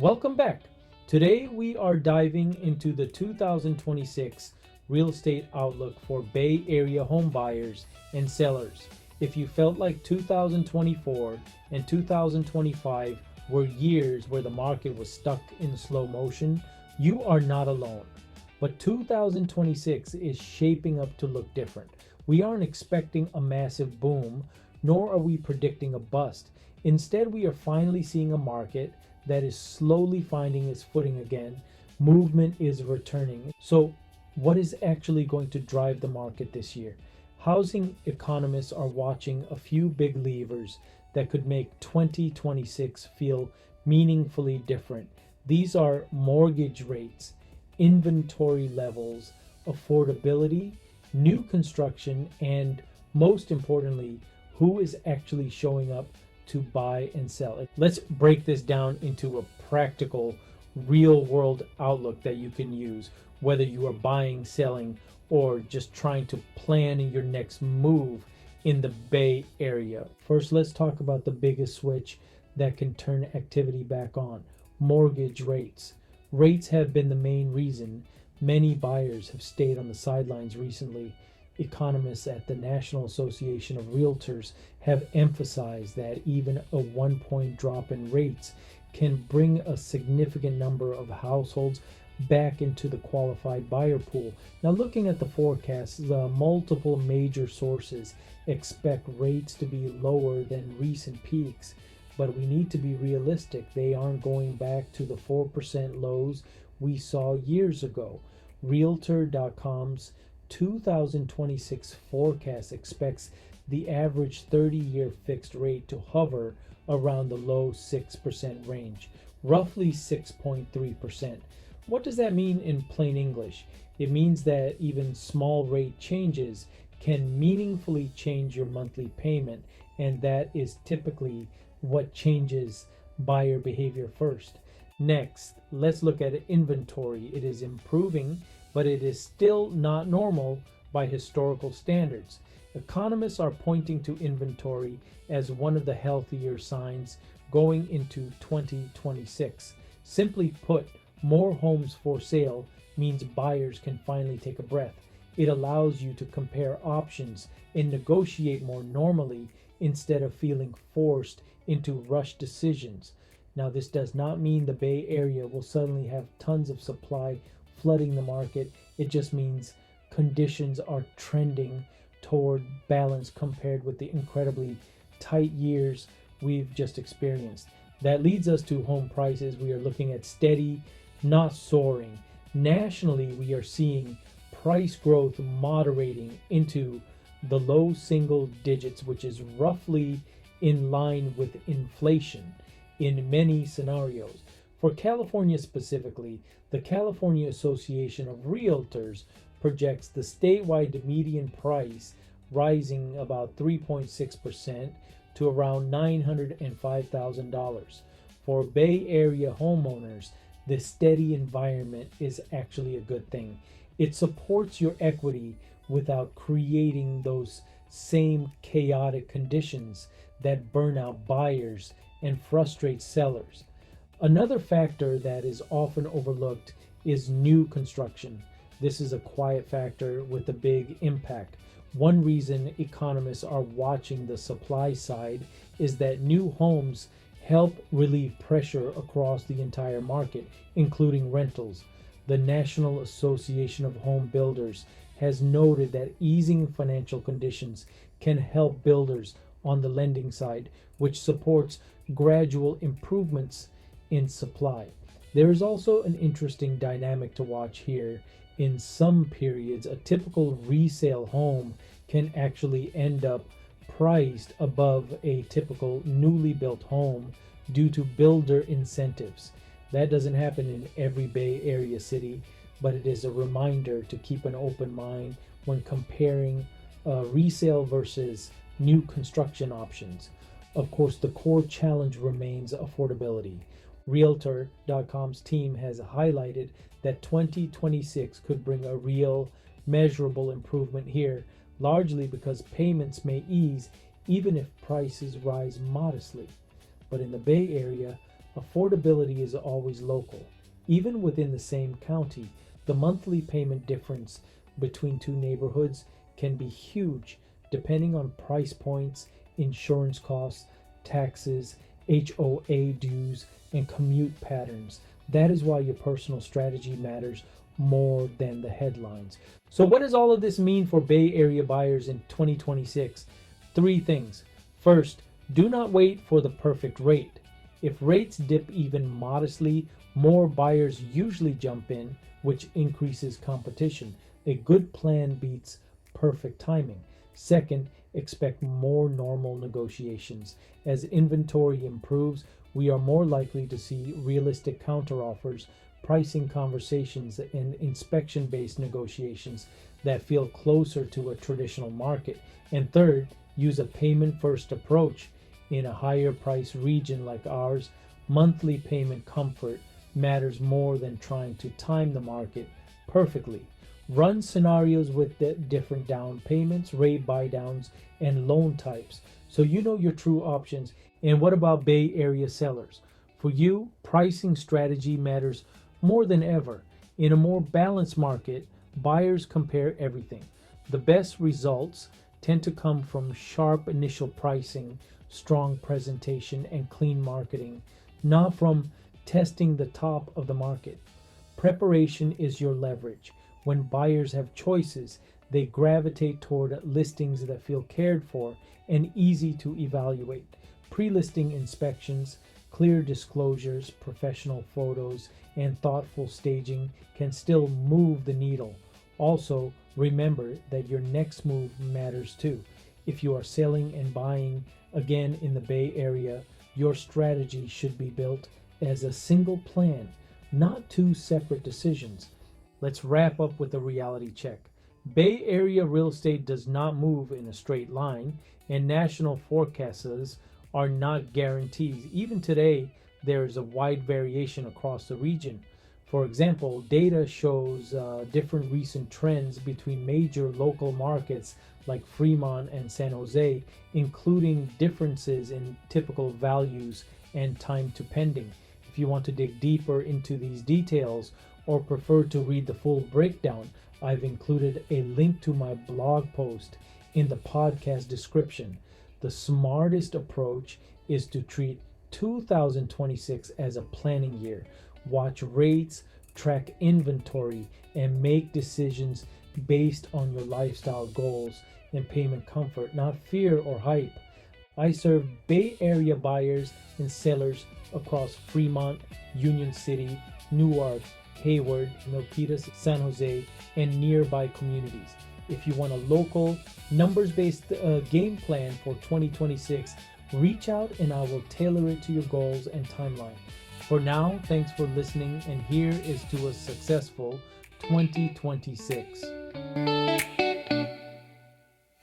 Welcome back. Today we are diving into the 2026 real estate outlook for Bay Area home buyers and sellers. If you felt like 2024 and 2025 were years where the market was stuck in slow motion, you are not alone. But 2026 is shaping up to look different. We aren't expecting a massive boom, nor are we predicting a bust. Instead, we are finally seeing a market that is slowly finding its footing again. Movement is returning. So, what is actually going to drive the market this year? Housing economists are watching a few big levers that could make 2026 feel meaningfully different. These are mortgage rates, inventory levels, affordability, new construction, and most importantly, who is actually showing up to buy and sell. Let's break this down into a practical, real world outlook that you can use, whether you are buying, selling, or just trying to plan your next move in the Bay Area. First, let's talk about the biggest switch that can turn activity back on: mortgage rates. Rates have been the main reason many buyers have stayed on the sidelines recently. Economists at the National Association of Realtors have emphasized that even a 1 point drop in rates can bring a significant number of households back into the qualified buyer pool. Now, looking at the forecasts, the multiple major sources expect rates to be lower than recent peaks, but we need to be realistic. They aren't going back to the 4% lows we saw years ago. Realtor.com's 2026 forecast expects the average 30-year fixed rate to hover around the low 6% range, roughly 6.3%. What does that mean in plain English? It means that even small rate changes can meaningfully change your monthly payment, and that is typically what changes buyer behavior first. Next, let's look at inventory. It is improving, but it is still not normal by historical standards. Economists are pointing to inventory as one of the healthier signs going into 2026. Simply put, more homes for sale means buyers can finally take a breath. It allows you to compare options and negotiate more normally instead of feeling forced into rushed decisions. Now, this does not mean the Bay Area will suddenly have tons of supply flooding the market. It just means conditions are trending toward balance compared with the incredibly tight years we've just experienced. That leads us to home prices. We are looking at steady, not soaring. Nationally, we are seeing price growth moderating into the low single digits, which is roughly in line with inflation in many scenarios. For California specifically, the California Association of Realtors projects the statewide median price rising about 3.6% to around $905,000. For Bay Area homeowners, the steady environment is actually a good thing. It supports your equity without creating those same chaotic conditions that burn out buyers and frustrate sellers. Another factor that is often overlooked is new construction. This is a quiet factor with a big impact. One reason economists are watching the supply side is that new homes help relieve pressure across the entire market, including rentals. The National Association of Home Builders has noted that easing financial conditions can help builders on the lending side, which supports gradual improvements in supply. There is also an interesting dynamic to watch here. In some periods, a typical resale home can actually end up priced above a typical newly built home due to builder incentives. That doesn't happen in every Bay Area city, but it is a reminder to keep an open mind when comparing resale versus new construction options. Of course, the core challenge remains affordability. Realtor.com's team has highlighted that 2026 could bring a real, measurable improvement here, largely because payments may ease even if prices rise modestly. But in the Bay Area, affordability is always local. Even within the same county, the monthly payment difference between two neighborhoods can be huge depending on price points, insurance costs, taxes, HOA dues, and commute patterns. That is why your personal strategy matters more than the headlines. So, what does all of this mean for Bay Area buyers in 2026? Three things. First, do not wait for the perfect rate. If rates dip even modestly, more buyers usually jump in, which increases competition. A good plan beats perfect timing. Second, expect more normal negotiations. As inventory improves, we are more likely to see realistic counteroffers, pricing conversations, and inspection based negotiations that feel closer to a traditional market. And third, use a payment first approach. In a higher price region like ours, monthly payment comfort matters more than trying to time the market perfectly. Run scenarios with the different down payments, rate buy downs, and loan types so you know your true options. And what about Bay Area sellers? For you, pricing strategy matters more than ever. In a more balanced market, buyers compare everything. The best results tend to come from sharp initial pricing, strong presentation, and clean marketing, not from testing the top of the market. Preparation is your leverage. When buyers have choices, they gravitate toward listings that feel cared for and easy to evaluate. Pre-listing inspections, clear disclosures, professional photos, and thoughtful staging can still move the needle. Also, remember that your next move matters too. If you are selling and buying again in the Bay Area, your strategy should be built as a single plan, not two separate decisions. Let's wrap up with a reality check. Bay Area real estate does not move in a straight line, and national forecasts are not guarantees. Even today, there is a wide variation across the region. For example, data shows different recent trends between major local markets like Fremont and San Jose, including differences in typical values and time to pending. If you want to dig deeper into these details or prefer to read the full breakdown, I've included a link to my blog post in the podcast description. The smartest approach is to treat 2026 as a planning year. Watch rates, track inventory, and make decisions based on your lifestyle goals and payment comfort, not fear or hype. I serve Bay Area buyers and sellers across Fremont, Union City, Newark, Hayward, Milpitas, San Jose, and nearby communities. If you want a local, numbers-based game plan for 2026, reach out and I will tailor it to your goals and timeline. For now, thanks for listening, and here is to a successful 2026.